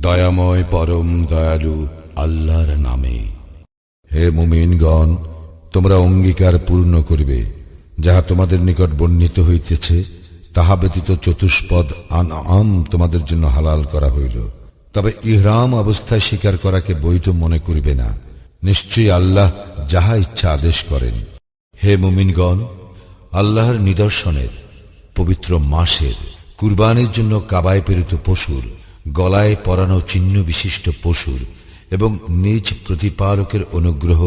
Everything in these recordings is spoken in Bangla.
দয়াময় পরম দয়ালু আল্লাহর নামে। হে মুমিনগণ, তোমরা অঙ্গীকার পূর্ণ করিবে যাহা তোমাদের নিকট বর্ণিত হইতেছে, তাহা ব্যতীত চতুষ্পদ আনআম তোমাদের জন্য হালাল করা হইল। তবে ইহরাম অবস্থায় শিকার করাকে বৈধ মনে করিবে না। নিশ্চয়ই আল্লাহ যাহা ইচ্ছা আদেশ করেন। হে মুমিনগণ, আল্লাহর নিদর্শনের, পবিত্র মাসের, কুরবানির জন্য কাবায় প্রেরিত পশুর, গলায় পরানো চিহ্ন বিশিষ্ট পশুর এবং নিজ প্রতিপালকের অনুগ্রহ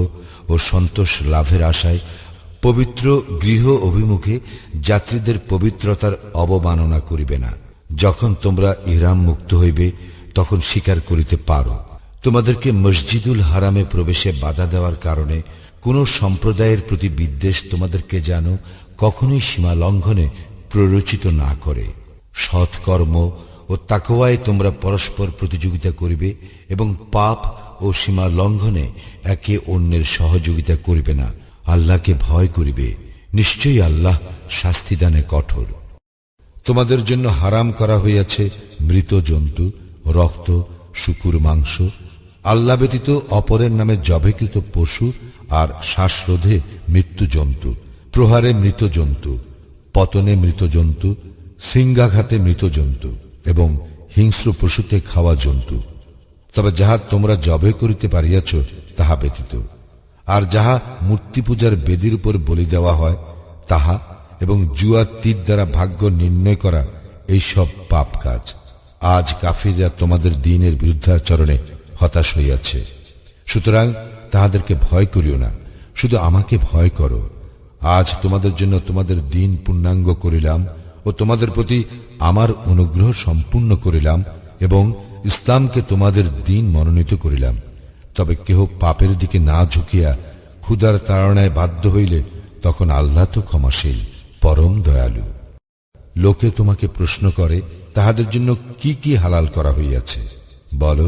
ও সন্তোষ লাভের আশায় পবিত্র গৃহ অভিমুখে যাত্রীদের পবিত্রতার অবমাননা করিবে না। যখন তোমরা ইহরাম মুক্ত হইবে তখন শিকার করিতে পারো। তোমাদেরকে মসজিদুল হারামে প্রবেশে বাধা দেওয়ার কারণে কোন সম্প্রদায়ের প্রতি বিদ্বেষ তোমাদেরকে যেন কখনোই সীমা লঙ্ঘনে প্ররোচিত না করে। সৎকর্ম ও তাকওয়ায় তোমরা পরস্পর প্রতিযোগিতা করিবে এবং পাপ ও সীমা লঙ্ঘনে একে অন্যের সহযোগিতা করিবে না। আল্লাহকে ভয় করিবে, নিশ্চয়ই আল্লাহ শাস্তিদানে কঠোর। তোমাদের জন্য হারাম করা হইয়াছে মৃত জন্তু, রক্ত, শুকুর মাংস, আল্লাহ ব্যতীত অপরের নামে জবেকৃত পশু আর শ্বাসরোধে মৃত্যু জন্তু, প্রহারে মৃত জন্তু, পতনে মৃত জন্তু, সিংহাঘাতে মৃত জন্তু এবং হিংস্র পশুতে খাওয়া জন্তু। তবে যাহা তোমরা জবে করিতে পারিয়াছ তাহা ব্যতীত, আর যাহা মূর্তি পূজার বেদির উপর বলি দেওয়া হয় তাহা, এবং জুয়া তীর দ্বারা ভাগ্য নির্ণয় করা, এইসব পাপ কাজ। আজ কাফিররা তোমাদের দ্বীনের বিরুদ্ধাচরণে হতাশ হইয়াছে। সুতরাং তাহাদেরকে ভয় করিও না, শুধু আমাকে ভয় করো। আজ তোমাদের জন্য তোমাদের দ্বীন পূর্ণাঙ্গ করিলাম ও তোমাদের প্রতি আমার অনুগ্রহ সম্পূর্ণ করিলাম এবং ইসলামকে তোমাদের দ্বীন মনোনীত করিলাম। তবে কেহ পাপের দিকে না ঝুঁকিয়া ক্ষুধার তাড়নায় বাধ্য হইলে তখন আল্লাহ তো ক্ষমাশীল, পরম দয়ালু। লোকে তোমাকে প্রশ্ন করে, তাহাদের জন্য কি কি হালাল করা হইয়াছে? বলো,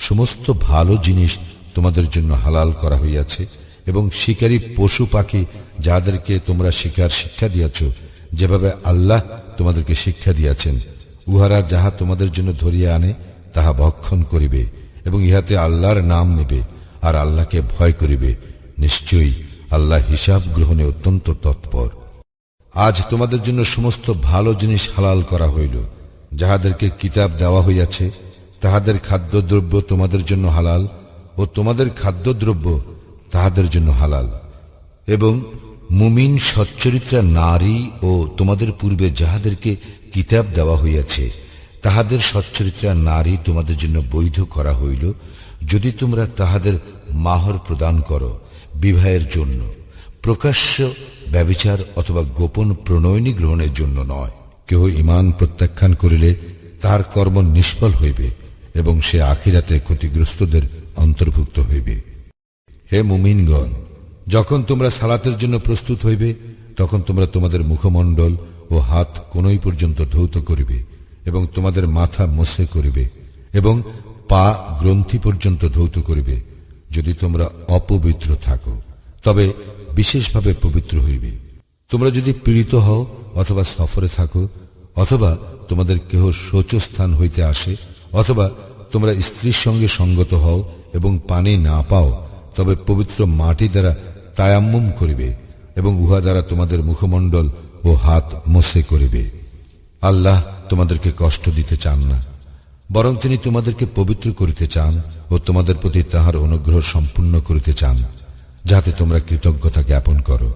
সমস্ত ভালো জিনিস তোমাদের জন্য হালাল করা হইয়াছে এবং শিকারী পশু পাখি যাদেরকে তোমরা শিকার শিক্ষা দিয়াছ, যেভাবে আল্লাহ তোমাদেরকে শিক্ষা দিয়াছেন, উহারা যাহা তোমাদের জন্য ধরিয়া আনে তাহা ভক্ষণ করিবে এবং ইহাতে আল্লাহর নাম নেবে আর আল্লাহকে ভয় করিবে। নিশ্চয়ই আল্লাহ হিসাব গ্রহণে অত্যন্ত তৎপর। আজ তোমাদের জন্য সমস্ত ভালো জিনিস হালাল করা হইল। যাহাদেরকে কিতাব দেওয়া হইয়াছে তাহাদের খাদ্যদ্রব্য তোমাদের জন্য হালাল ও তোমাদের খাদ্যদ্রব্য তাহাদের জন্য হালাল। এবং মুমিন সচ্চরিত্রা নারী ও তোমাদের পূর্বে যাহাদেরকে কিতাব দেওয়া হইয়াছে তাহাদের সচ্চরিত্রা নারী তোমাদের জন্য বৈধ করা হইল, যদি তোমরা তাহাদের মাহর প্রদান করো বিবাহের জন্য, প্রকাশ্য ব্যভিচার অথবা গোপন প্রণয়নী গ্রহণের জন্য নয়। কেহ ঈমান প্রত্যাখ্যান করিলে তাহার কর্ম নিষ্ফল হইবে এবং সে আখিরাতে ক্ষতিগ্রস্তদের অন্তর্ভুক্ত হইবে। হে মুমিনগণ, যখন তোমরা সালাতের জন্য প্রস্তুত হইবে তখন তোমরা তোমাদের মুখমণ্ডল ও হাত কোনই পর্যন্ত ধৌত করিবে এবং তোমাদের মাথা মোছে করিবে এবং পা গ্রন্থি পর্যন্ত ধৌত করিবে। যদি তোমরা অপবিত্র থাকো তবে বিশেষভাবে পবিত্র হইবে। তোমরা যদি পীড়িত হও অথবা সফরে থাকো অথবা তোমাদের কেহ শৌচস্থান হইতে আসে অথবা তোমরা স্ত্রীর সঙ্গে সঙ্গত হও এবং পানি না পাও, তবে পবিত্র মাটি দ্বারা তায়াম্মুম করিবে এবং উহা দ্বারা তোমাদের মুখমণ্ডল ও হাত মোছে করিবে। আল্লাহ তোমাদেরকে কষ্ট দিতে চান না, বরং তিনি তোমাদেরকে পবিত্র করিতে চান ও তোমাদের প্রতি তাহার অনুগ্রহ সম্পূর্ণ করিতে চান, যাতে তোমরা কৃতজ্ঞতা জ্ঞাপন করো।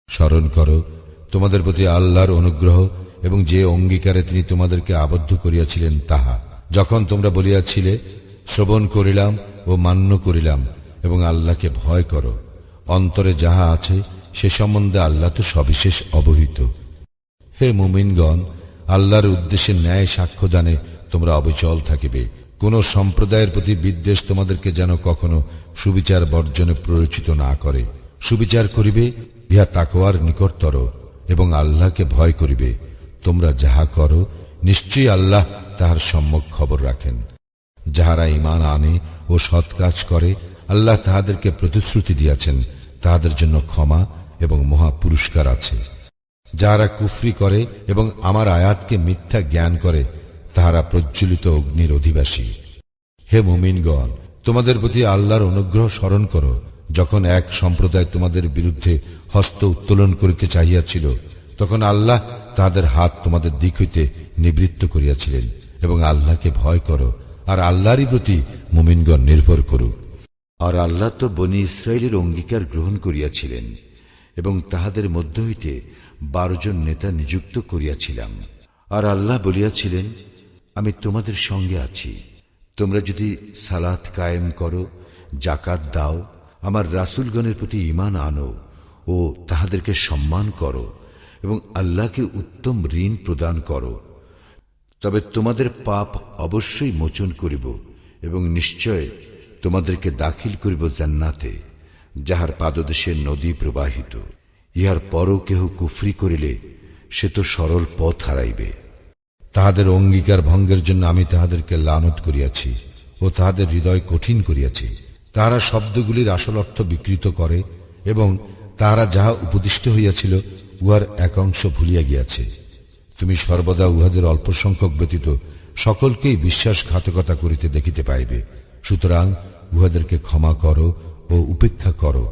স্মরণ করো তোমাদের প্রতি আল্লাহর অনুগ্রহ এবং যে অঙ্গীকারে তিনি তোমাদেরকে আবদ্ধ করিয়াছিলেন তাহা, যখন তোমরা বলিয়াছিলে, শ্রবণ করিলাম ও মান্য করিলাম এবং আল্লাহকে ভয় করো। অন্তরে যাহা আছে সে সম্বন্ধে আল্লাহ তো সবিশেষ অবহিত। হে মুমিনগণ, আল্লাহর উদ্দেশ্যে ন্যায় সাক্ষ্যদানে তোমরা অবিচল থাকিবে। কোন সম্প্রদায়ের প্রতি বিদ্বেষ তোমাদেরকে যেন কখনো সুবিচার বর্জনে প্ররোচিত না করে। সুবিচার করিবে, ইহা তাকওয়ার নিকটতর, এবং আল্লাহকে ভয় করিবে। তোমরা যাহা করো নিশ্চয়ই আল্লাহ তাহার সম্যক খবর রাখেন। যাহারা ঈমান আনে ও সৎ কাজ করে আল্লাহ তাহাদেরকে প্রতিশ্রুতি দিয়াছেন, তাহাদের জন্য ক্ষমা এবং মহা পুরস্কার আছে। যাহারা কুফরি করে এবং আমার আয়াতকে মিথ্যা জ্ঞান করে তাহারা প্রজ্বলিত অগ্নির অধিবাসী। হে মুমিনগণ, তোমাদের প্রতি আল্লাহর অনুগ্রহ স্মরণ করো, যখন এক সম্প্রদায় তোমাদের বিরুদ্ধে হস্ত উত্তোলন করিতে চাহিয়াছিল, তখন আল্লাহ তাহাদের হাত তোমাদের দিক হইতে নিবৃত্ত করিয়াছিলেন। এবং আল্লাহকে ভয় করো, আর আল্লাহরই প্রতি মুমিনগণ নির্ভর করুক। আর আল্লাহ তো বনী ইসরায়েলের অঙ্গীকার গ্রহণ করিয়াছিলেন, এবং তাহাদের মধ্য হইতে 12 জন নেতা নিযুক্ত করিয়াছিলাম। আর আল্লাহ বলিয়াছিলেন, আমি তোমাদের সঙ্গে আছি। তোমরা যদি সালাত কায়েম করো, জাকাত দাও, আমার রাসূলগণের প্রতি ঈমান আনো ও তাহাদেরকে সম্মান করো, এবং আল্লাহকে উত্তম ঋণ প্রদান করো, তবে তোমাদের পাপ অবশ্যই মোচন করিব, এবং নিশ্চয় তোমাদেরকে দাখিল করিব জান্নাতে, যাহার পাদদেশে নদী প্রবাহিত। ইহার পরও কেহ কুফরি করিলে সে তো সরল পথ হারাইবে। তাহাদের অঙ্গীকার ভঙ্গের জন্য আমি তাহাদেরকে লানত করিয়াছি ও তাহাদের হৃদয় কঠিন করিয়াছি। তাহারা শব্দগুলির আসল অর্থ বিকৃত করে, এবং তাহারা যাহা উপদিষ্ট হইয়াছিল উহার এক অংশ ভুলিয়া গিয়াছে। তুমি সর্বদা উহাদের অল্প সংখ্যক ব্যতীত সকলকেই বিশ্বাসঘাতকতা করিতে দেখিতে পাইবে। সুতরাং উহাদেরকে ক্ষমা করো ও উপেক্ষা করো।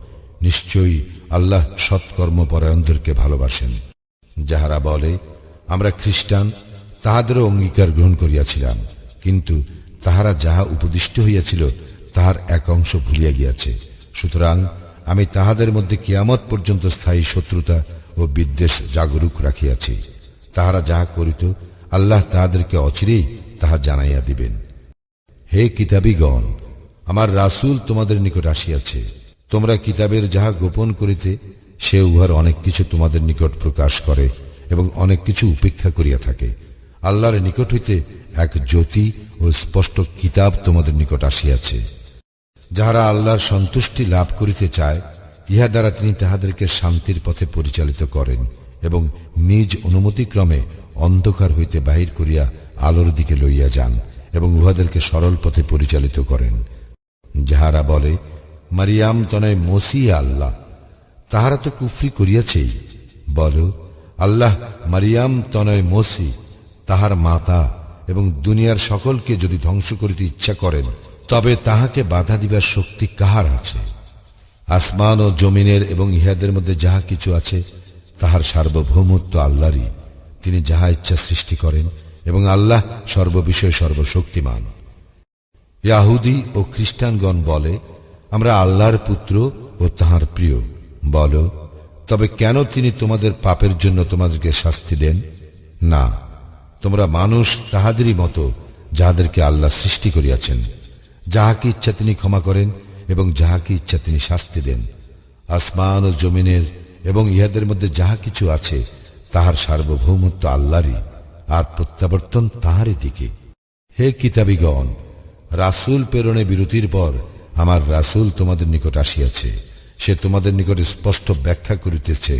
নিশ্চয়ই আল্লাহ সৎকর্মপরায়ণদেরকে ভালোবাসেন। যাহারা বলে, আমরা খ্রিস্টান, তাহাদেরও অঙ্গীকার গ্রহণ করিয়াছিলাম, কিন্তু তাহারা যাহা উপদিষ্ট হইয়াছিল তাহার এক অংশ ভুলিয়া গিয়াছে। সুতরাং আমি তাহাদের মধ্যে কিয়ামত পর্যন্ত স্থায়ী শত্রুতা ও বিদ্বেষ জাগরুক রাখিয়াছি। তাহারা যাহা করিত আল্লাহ তাহাদেরকে অচিরেই তাহা জানাইয়া দিবেন। হে কিতাবীগণ, আমার রাসূল তোমাদের নিকট আসিয়াছে। তোমরা কিতাবের যাহা গোপন করিতে সে উহার অনেক কিছু তোমাদের নিকট প্রকাশ করে এবং অনেক কিছু উপেক্ষা করিয়া থাকে। আল্লাহর নিকট হইতে এক জ্যোতি ও স্পষ্ট কিতাব তোমাদের নিকট আসিয়াছে। যাহারা আল্লাহর সন্তুষ্টি লাভ করিতে চায়, ইহা দ্বারা তিনি তাহাদেরকে শান্তির পথে পরিচালিত করেন এবং নিজ অনুমতিক্রমে অন্ধকার হইতে বাহির করিয়া আলোর দিকে লইয়া যান এবং উহাদেরকে সরল পথে পরিচালিত করেন। যাহারা বলে, মারিয়াম তনয় মসিহ আল্লাহ, তাহারা তো কুফরি করিয়াছেই। বল, আল্লাহ মারিয়াম তনয় মসি, তাহার মাতা এবং দুনিয়ার সকলকে যদি ধ্বংস করিতে ইচ্ছা করেন, তবে তাহাকে বাধা দিবার শক্তি কাহার আছে? আসমান ও জমিনের এবং ইহাদের মধ্যে যাহা কিছু আছে তাহার সার্বভৌমত্ব আল্লাহরই। তিনি যাহা ইচ্ছা সৃষ্টি করেন এবং আল্লাহ সর্ববিষয়ে সর্বশক্তিমান। ইয়াহুদী ও খ্রিস্টানগণ বলে, আমরা আল্লাহর পুত্র ও তাহার প্রিয়। বল, তবে কেন তিনি তোমাদের পাপের জন্য তোমাদেরকে শাস্তি দেন? না, তোমরা মানুষ তাহাদেরই মতো, যাহাদেরকে আল্লাহ সৃষ্টি করিয়াছেন। যাহাকে ইচ্ছা তিনি ক্ষমা করেন এবং যাহাকে ইচ্ছা তিনি শাস্তি দেন। আসমান ও জমিনের এবং ইহাদের মধ্যে যাহা কিছু আছে তাহার সার্বভৌমত্ব আল্লাহরই, আর প্রত্যাবর্তন তাহারই দিকে। হে কিতাবীগণ, রাসূল প্রেরণে বিরতির পর আমার রাসূল তোমাদের নিকট আসিয়াছে। সে তোমাদের নিকট স্পষ্ট ব্যাখ্যা করিতেছে,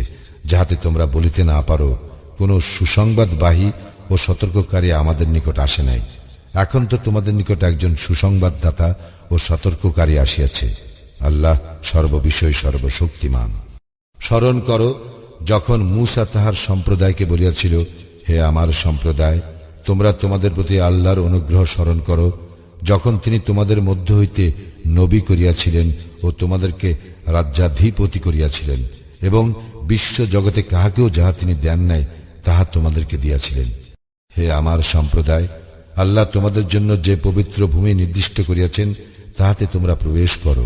যাহাতে তোমরা বলিতে না পারো, কোন সুসংবাদবাহী ও সতর্ককারী আমাদের নিকট আসে নাই। এখন তো তোমাদের নিকট একজন সুসংবাদদাতা ও সতর্ককারী আসিয়াছে। আল্লাহ সর্ববিষয় সর্বশক্তিমান। স্মরণ করো, যখন মূসা তাহার সম্প্রদায়কে বলিয়াছিল, হে আমার সম্প্রদায়, তোমরা তোমাদের প্রতি আল্লাহর অনুগ্রহ স্মরণ করো, যখন তিনি তোমাদের মধ্য হইতে নবী করিয়াছিলেন ও তোমাদেরকে রাজ্যাধিপতি করিয়াছিলেন, এবং বিশ্ব জগতে কাহাকেও যাহা তিনি দেন নাই তাহা তোমাদেরকে দিয়াছিলেন। হে আমার সম্প্রদায়, আল্লাহ তোমাদের জন্য যে পবিত্র ভূমি নির্দিষ্ট করিয়াছেন তাহাতে তোমরা প্রবেশ করো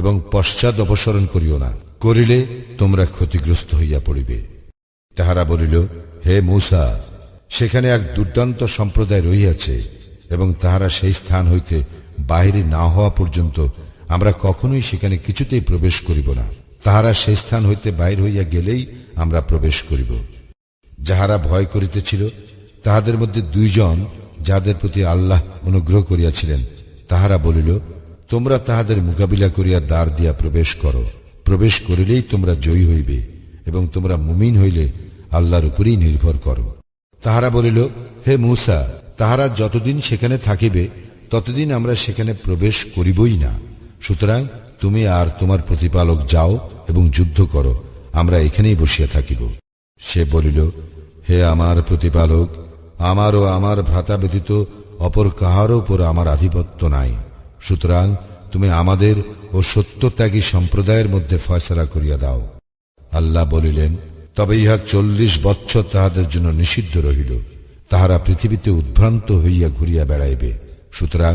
এবং পশ্চাৎ অপসরণ করিও না, করিলে তোমরা ক্ষতিগ্রস্ত হইয়া পড়িবে। তাহারা বলিল, হে মূসা, সেখানে এক দুর্দান্ত সম্প্রদায় রহিয়াছে এবং তাহারা সেই স্থান হইতে বাহিরে না হওয়া পর্যন্ত আমরা কখনোই সেখানে কিছুতেই প্রবেশ করিব না। তাহারা সেই স্থান হইতে বাহির হইয়া গেলেই আমরা প্রবেশ করিব। যাহারা ভয় করিতেছিল তাহাদের মধ্যে 2 জন, যাহাদের প্রতি আল্লাহ অনুগ্রহ করিয়াছিলেন, তাহারা বলিল, তোমরা তাহাদের মোকাবিলা করিয়া দ্বার দিয়া প্রবেশ করো। প্রবেশ করিলেই তোমরা জয়ী হইবে এবং তোমরা মুমিন হইলে আল্লাহর উপরেই নির্ভর করো। তাহারা বলিল, হে মূসা, তাহারা যতদিন সেখানে থাকিবে ততদিন আমরা সেখানে প্রবেশ করিবই না। সুতরাং তুমি আর তোমার প্রতিপালক যাও এবং যুদ্ধ করো, আমরা এখানেই বসিয়া থাকিব। সে বলিল, হে আমার প্রতিপালক, আমার ও আমার ভ্রাতা ব্যতীত অপর কাহারও উপর আমার আধিপত্য নাই। সুতরাং তুমি আমাদের ও সত্যত্যাগী সম্প্রদায়ের মধ্যে ফয়সালা করিয়া দাও। আল্লাহ বলিলেন, তবে ইহা 40 বৎসর তাহাদের জন্য নিষিদ্ধ রহিল। তাহারা পৃথিবীতে উদ্ভ্রান্ত হইয়া ঘুরিয়া বেড়াইবে। সুতরাং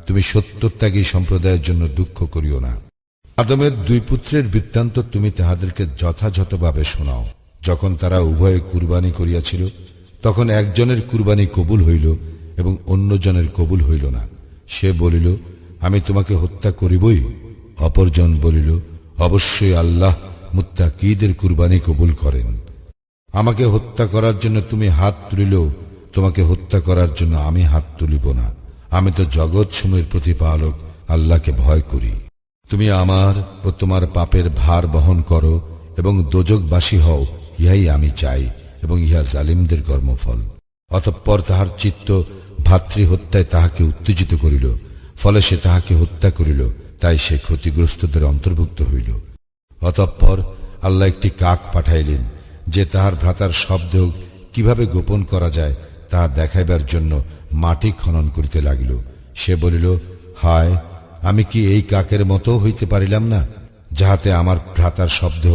তুমি সত্যত্যাগী সম্প্রদায়ের জন্য দুঃখ করিও না। আদমের 2 পুত্রের বৃত্তান্ত তুমি তাহাদেরকে যথাযথভাবে শোনাও। যখন তারা উভয়ে কুরবানি করিয়াছিল, তখন একজনের কুরবানি কবুল হইল এবং অন্যজনের কবুল হইল না। সে বলিল, আমি তোমাকে হত্যা করিবই। অপরজন বলিল, অবশ্যই আল্লাহ মুত্তাকীদের কুরবানি কবুল করেন। আমাকে হত্যা করার জন্য তুমি হাত তুলিলেও তোমাকে হত্যা করার জন্য আমি হাত তুলিব না। আমি তো জগৎ সমূহের প্রতিপালক আল্লাহকে ভয় করি। তুমি আমার ও তোমার পাপের ভার বহন করো এবং দোজখবাসী হও, ইহাই আমি চাই এবং ইহা জালিমদের কর্মফল। অতঃপর তাহার চিত্ত ভাতৃহত্যায় তাহাকে উত্তেজিত করিল, ফলে সে তাহাকে হত্যা করিল। তাই সে ক্ষতিগ্রস্তদের অন্তর্ভুক্ত হইল। অতঃপর আল্লাহ একটি কাক পাঠাইলেন, যে তাহার ভ্রাতার শব্দ কিভাবে গোপন করা যায় তাহা দেখাইবার জন্য মাটি খনন করিতে লাগিল। সে বলিল, হায়, আমি কি এই কাকের মতো হইতে পারিলাম না, যাহাতে আমার ভ্রাতার শব্দ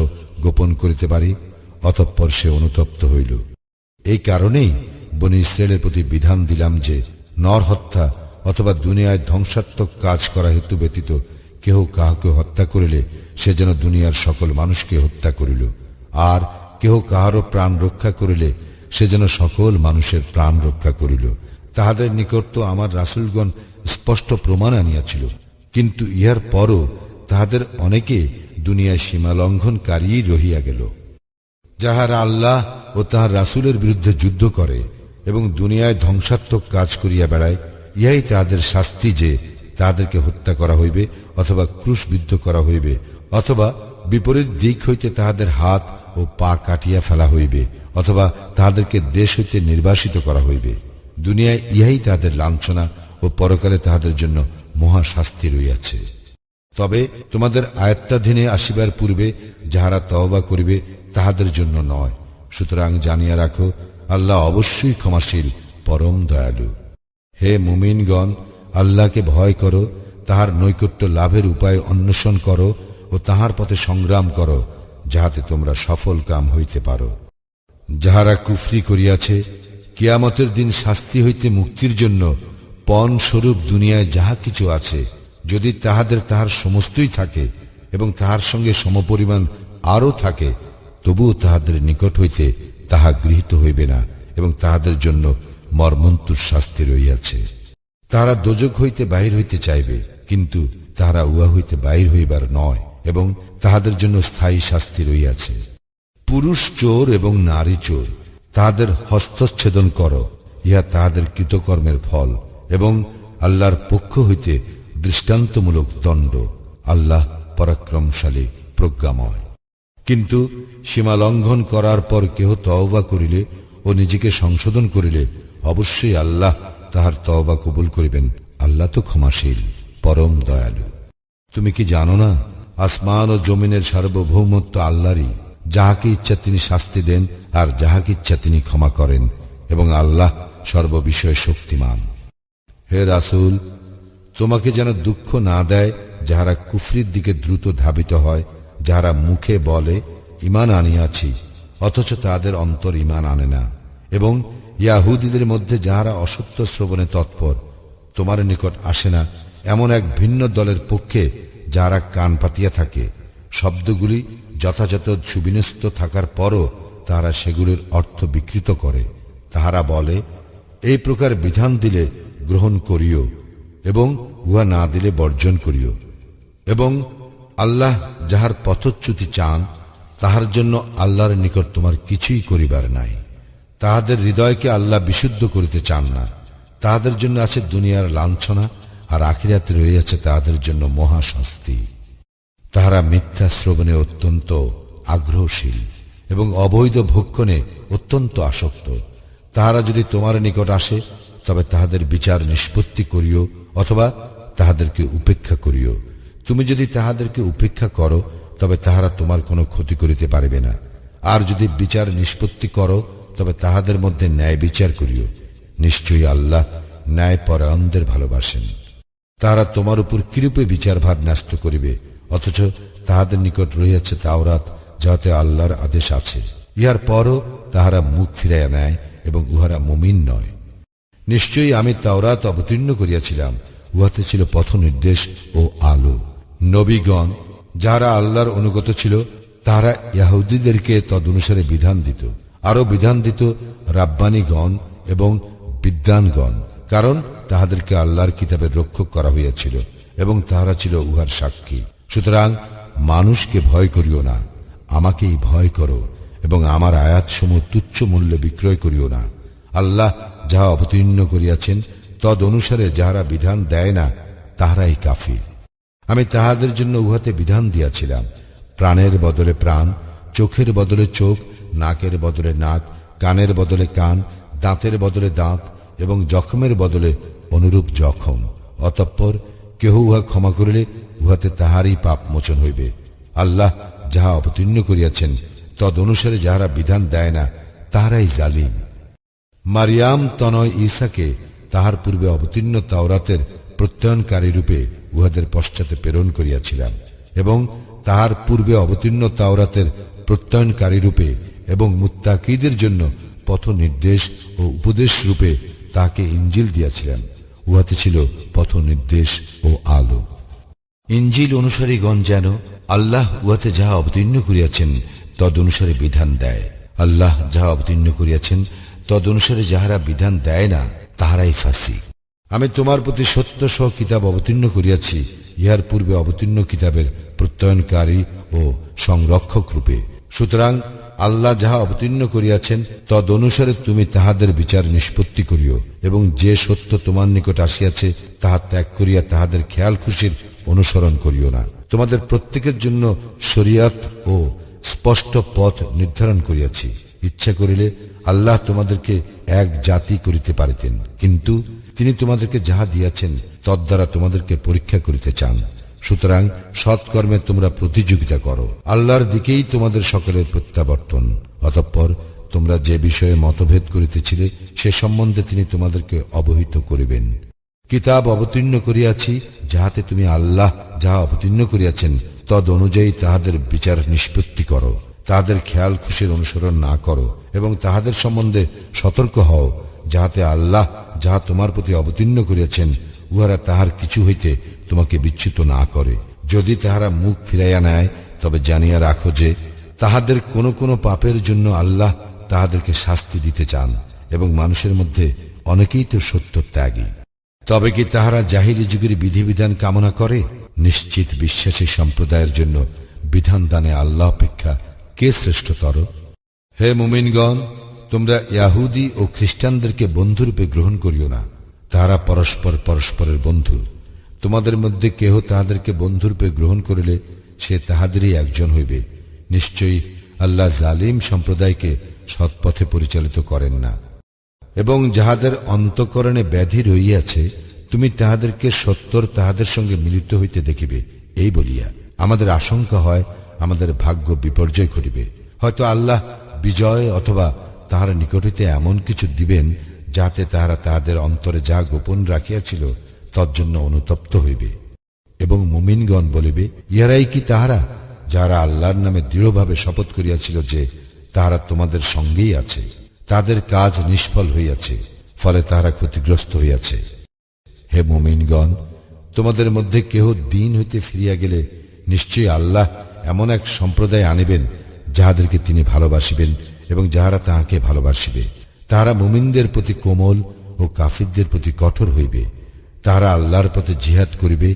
গোপন করিতে পারি? অতঃপর সে অনুতপ্ত হইল। এই কারণেই বনী ইসরায়েলের প্রতি বিধান দিলাম যে নর হত্যা অথবা দুনিয়ায় ধ্বংসাত্মক কাজ করা হেতু ব্যতীত কেহ কাহাকে হত্যা করিলে সে যেন দুনিয়ার সকল মানুষকে হত্যা করিল, আর কেহ কাহারও প্রাণ রক্ষা করিলে সে যেন সকল মানুষের প্রাণ রক্ষা করিল। তাহাদের নিকট তো আমার রাসূলগণ স্পষ্ট প্রমাণ আনিয়াছিল, কিন্তু ইহার পরও তাহাদের অনেকে দুনিয়ায় সীমা লঙ্ঘনকারী রহিয়া গেল। যাহারা আল্লাহ ও তাহার রাসূলের বিরুদ্ধে যুদ্ধ করে এবং দুনিয়ায় ধ্বংসাত্মক কাজ করিয়া বেড়ায়, ইহাই তাহাদের শাস্তি, যে তাহাদেরকে হত্যা করা হইবে অথবা ক্রুশবিদ্ধ করা হইবে, অথবা বিপরীত দিক হইতে তাহাদের হাত ও পা কাটিয়া ফেলা হইবে, অথবা তাহাদেরকে দেশ হইতে নির্বাসিত করা হইবে। দুনিয়ায় ইহাই তাহাদের লাঞ্ছনা ও পরকালে তাহাদের জন্য মহা শাস্তি রইয়াছে। তবে তোমাদের আয়াত্তাধীনে আসিবার পূর্বে যাহারা তওবা করিবে তাহাদের জন্য নয়। সুতরাং জানিয়া রাখো, আল্লাহ অবশ্যই ক্ষমাশীল, পরম দয়ালু। হে মুমিনগণ, আল্লাহকে ভয় করো, তাহার নৈকট্য লাভের উপায় অন্বেষণ করো ও তাহার পথে সংগ্রাম করো, যাহাতে তোমরা সফল কাম হইতে পারো। যাহারা কুফরি করিয়াছে, কিয়ামতের দিন শাস্তি হইতে মুক্তির জন্য পণ স্বরূপ দুনিয়ায় যাহা কিছু আছে, যদি তাহাদের তাহার সমস্তই থাকে এবং তাহার সঙ্গে সমপরিমাণ আরও থাকে, তবুও তাহাদের নিকট হইতে তাহা গৃহীত হইবে না এবং তাহাদের জন্য মর্মন্তুর শাস্তি রইয়াছে। তাহারা দোজখ হইতে বাহির হইতে চাইবে, কিন্তু তাহারা উহা হইতে বাহির হইবার নয় এবং তাহাদের জন্য স্থায়ী শাস্তি রইয়াছে। পুরুষ চোর এবং নারী চোর, তাহাদের হস্তচ্ছেদন করো, ইহা তাহাদের কৃতকর্মের ফল এবং আল্লাহর পক্ষ হইতে দৃষ্টান্তমূলক দণ্ড। আল্লাহ পরাক্রমশালী, প্রজ্ঞাময়। কিন্তু সীমা লঙ্ঘন করার পর কেহ তওবা করিলে ও নিজেকে সংশোধন করিলে অবশ্যই আল্লাহ তাহার তওবা কবুল করিবেন। আল্লাহ তো ক্ষমাশীল, পরম দয়ালু। তুমি কি জানো না, আসমান ও জমিনের সার্বভৌমত্ব আল্লাহরই। যাহাকে ইচ্ছা তিনি শাস্তি দেন আর যাহাকে ইচ্ছা তিনি ক্ষমা করেন, এবং আল্লাহ সর্ববিষয়ে শক্তিমান। হে রাসূল, তোমাকে যেন দুঃখ না দেয় যাহারা কুফরির দিকে দ্রুত ধাবিত হয়, যাহারা মুখে বলে ঈমান আনিয়াছি, অথচ তাদের অন্তর ঈমান আনে না, এবং ইয়াহুদীদের মধ্যে যাহারা অসত্য শ্রবণে তৎপর, তোমার নিকট আসে না এমন এক ভিন্ন দলের পক্ষে যাহারা কান পাতিয়া থাকে। শব্দগুলি যথাযথ সুবিন্যস্ত থাকার পরও তাহারা সেগুলির অর্থ বিকৃত করে। তাহারা বলে, এই প্রকার বিধান দিলে গ্রহণ করিও এবং উহা না দিলে বর্জন করিও, এবং আল্লাহ যাহার পথচ্যুতি চান তাহার জন্য আল্লাহর নিকট তোমার কিছুই করিবার নাই। তাহাদের হৃদয়কে আল্লাহ বিশুদ্ধ করিতে চান না। তাহাদের জন্য আছে দুনিয়ার লাঞ্ছনা, আর আখিরাতে রহিয়াছে তাহাদের জন্য মহা শাস্তি। তাহারা মিথ্যা শ্রবণে অত্যন্ত আগ্রহশীল এবং অবৈধ ভক্ষণে অত্যন্ত আসক্ত। তাহারা যদি তোমার নিকট আসে, তবে তাহাদের বিচার নিষ্পত্তি করিও অথবা তাহাদেরকে উপেক্ষা করিও। তুমি যদি তাহাদেরকে উপেক্ষা করো, তবে তাহারা তোমার কোনো ক্ষতি করিতে পারিবে না। আর যদি বিচার নিষ্পত্তি করো, তবে তাহাদের মধ্যে ন্যায় বিচার করিও। নিশ্চয়ই আল্লাহ ন্যায় পরায়ণদের ভালোবাসেন। তাহারা তোমার উপর কিরূপে বিচারভার ন্যস্ত করিবে, অথচ তাহাদের নিকট রহিয়াছে তাওরাত, যাহাতে আল্লাহর আদেশ আছে। ইহার পরও তাহারা মুখ ফিরাইয়া নেয় এবং উহারা মুমিন নয়। নিশ্চয়ই আমি তাওরাত অবতীর্ণ করিয়াছিলাম, উহাতে ছিল পথ নির্দেশ ও আলো। নবীগণ যাহারা আল্লাহর অনুগত ছিল, তাহারা ইহুদীদেরকে তদনুসারে বিধান দিত, আরো বিধান দিত রাব্বানীগণ এবং বিদ্বানগণ, কারণ তাহাদেরকে আল্লাহর কিতাবের রক্ষক করা হইয়াছিল এবং তাহারা ছিল উহার সাক্ষী। সুতরাং মানুষকে ভয় করিও না, আমাকেই ভয় করো, এবং আমার আয়াতসমূহ তুচ্ছ মূল্যে বিক্রয় করিও না। আল্লাহ যাহা অবতীর্ণ করিয়াছেন তদ অনুসারে যাহারা বিধান দেয় না, তাহারাই কাফির। আমি তাহাদের জন্য উহাতে বিধান দিয়াছিলাম, প্রাণের বদলে প্রাণ, চোখের বদলে চোখ, নাকের বদলে নাক, কানের বদলে কান, দাঁতের বদলে দাঁত এবং জখমের বদলে অনুরূপ জখম। অতঃপর কেহ উহা ক্ষমা করিলে উহাতে তাহারই পাপ মোচন হইবে। আল্লাহ যাহা অবতীর্ণ করিয়াছেন তদ অনুসারে যাহারা বিধান দেয় না, তাহারাই জালিম। মারিয়াম তনয় ঈসাকে তাহার পূর্বে অবতীর্ণ তাওরাতের প্রত্যয়নকারী রূপে উহাদের পশ্চাতে প্রেরণ করিয়াছিলাম, এবং তাহার পূর্বে অবতীর্ণ তাওরাতের প্রত্যয়নকারী রূপে এবং মুত্তাকীদের জন্য পথ নির্দেশ ও উপদেশ রূপে তাহাকে ইঞ্জিল দিয়াছিলেন। উহাতে ছিল পথ নির্দেশ ও আলো। ইঞ্জিল অনুসারীগণ যেন আল্লাহ উহাতে যাহা অবতীর্ণ করিয়াছেন তদ অনুসারে বিধান দেয়। আল্লাহ যাহা অবতীর্ণ করিয়াছেন তদ অনুসারে যাহারা বিধান দেয় না, তাহারাই ফাসিক। আমি তোমার প্রতি সত্য সহ কিতাব অবতীর্ণ করিয়াছি, ইহার পূর্বে অবতীর্ণ কিতাবের প্রত্যয়নকারী ও সংরক্ষক রূপে। সুতরাং আল্লাহ যাহা অবতীর্ণ করিয়াছেন তদ অনুসারে তুমি তাহাদের বিচার নিষ্পত্তি করিও, এবং যে সত্য তোমার নিকট আসিয়াছে তাহা ত্যাগ করিয়া তাহাদের খেয়াল খুশির অনুসরণ করিও না। তোমাদের প্রত্যেকের জন্য শরিয়াত ও স্পষ্ট পথ নির্ধারণ করিয়াছি। ইচ্ছা করিলে আল্লাহ তোমাদেরকে এক জাতি করিতে পারিতেন, কিন্তু তিনি তোমাদেরকে যাহা দিয়াছেন তদ্বারা তোমাদেরকে পরীক্ষা করিতে চান। সুতরাং সৎকর্মে তোমরা প্রতিযোগিতা করো, আল্লাহর দিকেই তোমাদের সকলের প্রত্যাবর্তন। অতঃপর তোমরা যে বিষয়ে মতভেদ করিতেছিলে সে সম্বন্ধে তিনি তোমাদেরকে অবহিত করিবেন। কিতাব অবতীর্ণ করিয়াছি, যাহাতে তুমি আল্লাহ যাহা অবতীর্ণ করিয়াছেন তদ অনুযায়ী তাহাদের বিচার নিষ্পত্তি করো, তাহাদের খেয়াল খুশির অনুসরণ না করো, এবং তাহাদের সম্বন্ধে সতর্ক হও, যাহাতে আল্লাহ যাহা তোমার প্রতি অবতীর্ণ করিয়াছেন উহারা তাহার কিছু হইতে তোমাকে বিচ্যুত না করে। যদি তাহারা মুখ ফিরাইয়া নেয়, তবে জানিয়া রাখো যে তাহাদের কোন কোন পাপের জন্য আল্লাহ তাহাদেরকে শাস্তি দিতে চান, এবং মানুষের মধ্যে অনেকেই তো সত্য ত্যাগী। তবে কি তাহারা জাহিলি যুগের বিধিবিধান কামনা করে? নিশ্চিত বিশ্বাসী সম্প্রদায়ের জন্য বিধান দানে আল্লাহ অপেক্ষা কে শ্রেষ্ঠতর? হে মুমিনগণ, তোমরা ইয়াহুদী ও খ্রিস্টানদেরকে বন্ধুরূপে গ্রহণ করিও না। তাহারা পরস্পর পরস্পরের বন্ধু। তোমাদের মধ্যে কেহ তাহাদেরকে বন্ধুরূপে গ্রহণ করিলে সে তাহাদেরই একজন হইবে। নিশ্চয়ই আল্লাহ জালিম সম্প্রদায়কে সৎপথে পরিচালিত করেন না। এবং যাহাদের অন্তঃকরণে ব্যাধি রহিয়াছে, তুমি তাহাদেরকে সত্তর তাহাদের সঙ্গে মিলিত হইতে দেখিবে। এই বলিয়া আমাদের আশঙ্কা হয় আমাদের ভাগ্য বিপর্যয় ঘটিবে। হয়তো আল্লাহ বিজয় অথবা তাহার নিকট হইতে এমন কিছু দিবেন, যাহাতে তাহারা তাহাদের অন্তরে যা গোপন রাখিয়াছিল তজ্জন্য অনুতপ্ত হইবে। এবং মুমিনগণ বলিবে, ইহারাই কি তাহারা যাহারা আল্লাহর নামে দৃঢ়ভাবে শপথ করিয়াছিল যে তাহারা তোমাদের সঙ্গেই আছে? তাদের কাজ নিষ্ফল হইয়াছে, ফলে তাহারা ক্ষতিগ্রস্ত হইয়াছে। হে মুমিনগণ, তোমাদের মধ্যে কেহ দিন হইতে ফিরিয়া গেলে নিশ্চয়ই আল্লাহ এমন এক সম্প্রদায় আনিবেন যাহাদেরকে তিনি ভালোবাসিবেন এবং যাহারা তাহাকে ভালোবাসিবে। তাহারা মুমিনদের প্রতি কোমল ও কাফিরদের প্রতি কঠোর হইবে। তাহারা আল্লাহর পথে জিহাদ করিবে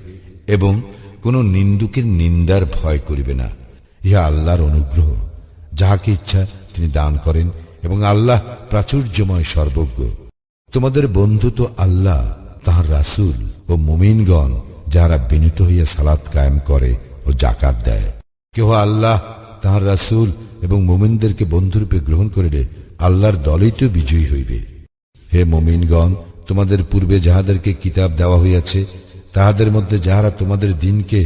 এবং কোন নিন্দুকের নিন্দার ভয় করিবে না। ইহা আল্লাহর অনুগ্রহ, যাহাকে ইচ্ছা তিনি দান করেন, এবং আল্লাহ প্রাচুর্যময় সর্বজ্ঞ। তোমাদের বন্ধু তো আল্লাহ, তাহার রাসূল ও মুমিনগণ, যাহারা বিনীত হইয়া সালাত কায়েম করে ও জাকাত দেয়। কেহ আল্লাহ, তাহার রাসূল এবং মুমিনদেরকে বন্ধুরূপে গ্রহণ করিলে আল্লাহর দলই তো বিজয়ী হইবে। হে মুমিনগণ, তোমাদের পূর্বে যাহাদেরকে কিতাব দেওয়া হইয়াছে তাহাদের মধ্যে যাহারা তোমাদের দিনকে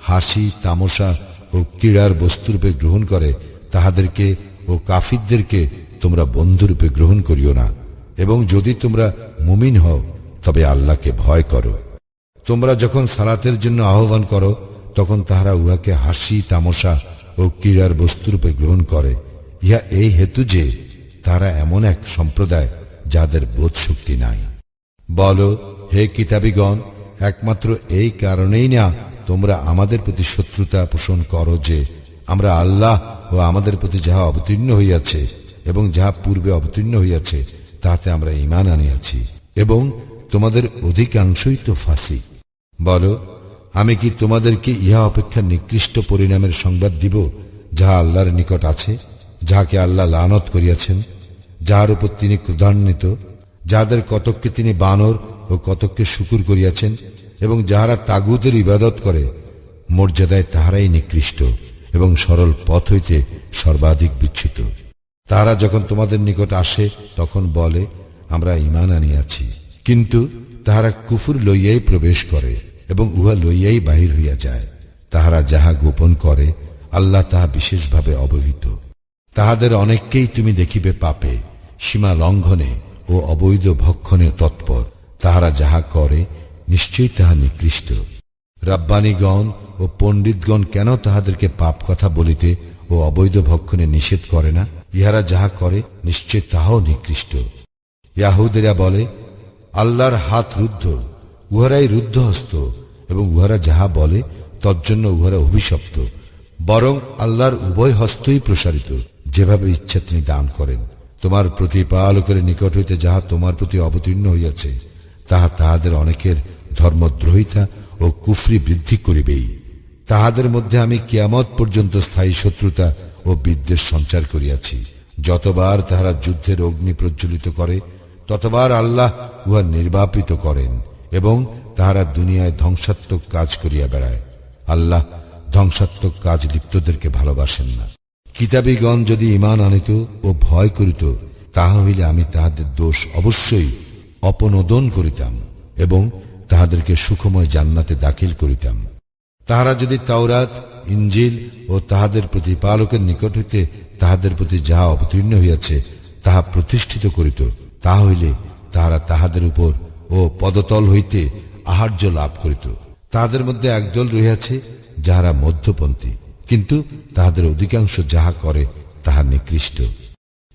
হাসি তামাশা ও ক্রীড়ার বস্তুরূপে গ্রহণ করে, তাহাদেরকে ও কাফিরদেরকে তোমরা বন্ধুরূপে গ্রহণ করিও না। এবং যদি তোমরা মুমিন হও তবে আল্লাহকে ভয় করো। তোমরা যখন সালাতের জন্য আহ্বান করো তখন তাহারা উহাকে হাসি তামাশা ও ক্রীড়ার বস্তুরূপে গ্রহণ করে। ইহা এই হেতু যে তারা এমন এক সম্প্রদায় যাদের বোধ শক্তি নাই। বলো, হে কিতাবীগণ, একমাত্র এই কারণেই না তোমরা আমাদের প্রতি শত্রুতা পোষণ করো যে আমরা আল্লাহ ও আমাদের প্রতি যাহা অবতীর্ণ হইয়াছে এবং যাহা পূর্বে অবতীর্ণ হইয়াছে তাহাতে আমরা ঈমান আনিয়াছি, এবং তোমাদের অধিকাংশই তো ফাসিক। বলো, আমি কি তোমাদেরকে ইহা অপেক্ষা নিকৃষ্ট পরিণামের সংবাদ দিব যাহা আল্লাহর নিকট আছে, যাহাকে আল্লাহ লানত করিয়াছেন, যাহার উপর তিনি ক্রোধান্বিত, যাহাদের কতককে তিনি বানর ও কতককে শুকুর করিয়াছেন, এবং যাহারা তাগুতের ইবাদত করে মর্যাদায় তাহারাই নিকৃষ্ট এবং সরল পথ হইতে সর্বাধিক বিচ্যুত। তাহারা যখন তোমাদের নিকট আসে তখন বলে, আমরা ঈমান আনিয়াছি, কিন্তু তাহারা কুফর লইয়াই প্রবেশ করে এবং উহা লইয়াই বাহির হইয়া যায়। তাহারা যাহা গোপন করে আল্লাহ তাহা বিশেষভাবে অবহিত। তাহাদের অনেককেই তুমি দেখিবে পাপে, সীমা লঙ্ঘনে ও অবৈধ ভক্ষণে তৎপর। তাহারা যাহা করে নিশ্চয়ই তাহা নিকৃষ্ট। রাব্বানীগণ ও পণ্ডিতগণ কেন তাহাদেরকে পাপ কথা বলিতে ও অবৈধ ভক্ষণে নিষেধ করে না? ইহারা যাহা করে নিশ্চয় তাহাও নিকৃষ্ট। ইয়াহুদেরা বলে, আল্লাহর হাত রুদ্ধ, উহারাই রুদ্ধহস্ত, এবং উহারা যাহা বলে তজ্জন্য উহারা অভিশপ্ত। বরং আল্লাহর উভয় হস্তই প্রসারিত, যেভাবে ইচ্ছা তিনি দান করেন। তোমার প্রতিপালকের নিকট হইতে যাহা তোমার প্রতি অবতীর্ণ হইয়াছে তাহা তাহাদের অনেকের ধর্মদ্রোহিতা ও কুফরি বৃদ্ধি করিবেই। তাহাদের মধ্যে আমি কিয়ামত পর্যন্ত স্থায়ী শত্রুতা ও বিদ্বেষ সঞ্চার করিয়াছি। যতবার তাহারা যুদ্ধের অগ্নি প্রজ্বলিত করে ততবার আল্লাহ উহা নির্বাপিত করেন, এবং তাহারা দুনিয়ায় ধ্বংসাত্মক কাজ করিয়া বেড়ায়। আল্লাহ ধ্বংসাত্মক কাজ লিপ্তদেরকে ভালোবাসেন না। কিতাবীগণ যদি ঈমান আনিত ও ভয় করিত, তাহা হইলে আমি তাহাদের দোষ অবশ্যই অপনোদন করিতাম এবং তাহাদেরকে সুখময় জান্নাতে দাখিল করিতাম। তাহারা যদি তাওরাত, ইনজিল ও তাহাদের প্রতিপালকের নিকট হইতে তাহাদের প্রতি যাহা অবতীর্ণ হইয়াছে তাহা প্রতিষ্ঠিত করিত, তাহা হইলে তাহারা তাহাদের উপর ও পদতল হইতে আহার্য লাভ করিত। তাহাদের মধ্যে একদল রহিয়াছে যাহারা মধ্যপন্থী, কিন্তু তাহাদের অধিকাংশ যাহা করে তাহা নিকৃষ্ট।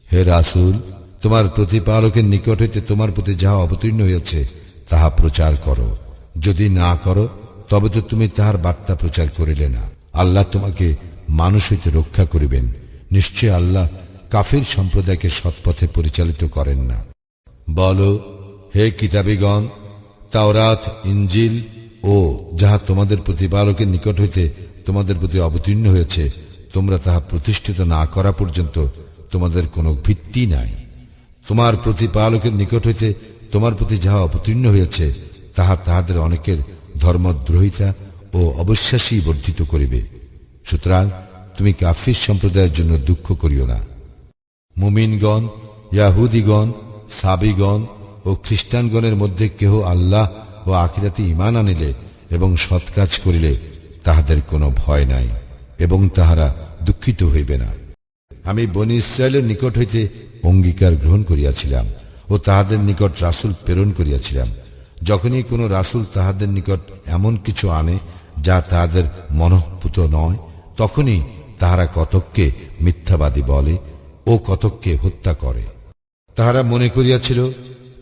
হে রাসূল, তোমার প্রতিপালকের নিকট হইতে তোমার প্রতি যাহা অবতীর্ণ হইয়াছে তাহা প্রচার করো। যদি না করো তবে তো তুমি তাহার বার্তা প্রচার করিলে না। আল্লাহ তোমাকে মানুষ হইতে রক্ষা করিবেন। নিশ্চয় আল্লাহ কাফির সম্প্রদায়কে সৎপথে পরিচালিত করেন না। বলো, হে কিতাবীগণ, তাওরাত, ইনজিল ও যাহা তোমাদের প্রতিপালকের নিকট হইতে তোমাদের প্রতি অবতীর্ণ হয়েছে তোমরা তাহা প্রতিষ্ঠিত না করা পর্যন্ত তোমাদের কোনো ভিত্তি নাই। তোমার প্রতিপালকের নিকট হইতে তোমার প্রতি যাহা অবতীর্ণ হয়েছে তাহা তাহাদের অনেকের ধর্মদ্রোহিতা ও অবিশ্বাসী বর্ধিত করিবে। সুতরাং তুমি কাফির সম্প্রদায়ের জন্য দুঃখ করিও না। মুমিনগণ, ইয়াহুদিগণ, সাবিগণ ও খ্রিস্টানগণের মধ্যে কেহ আল্লাহ ও আখিরাতে ঈমান আনিলে এবং সৎ কাজ করিলে তাহাদের কোনো ভয় নাই এবং তাহারা দুঃখিত হইবে না। আমি বনী ইসরায়েলের নিকট হইতে অঙ্গীকার গ্রহণ করিয়াছিলাম ও তাহাদের নিকট রাসূল প্রেরণ করিয়াছিলাম। যখনই কোনো রাসূল তাহাদের নিকট এমন কিছু আনে যা তাহাদের মনঃপুত নয়, তখনই তাহারা কতককে মিথ্যাবাদী বলে ও কতককে হত্যা করে। তাহারা মনে করিয়াছিল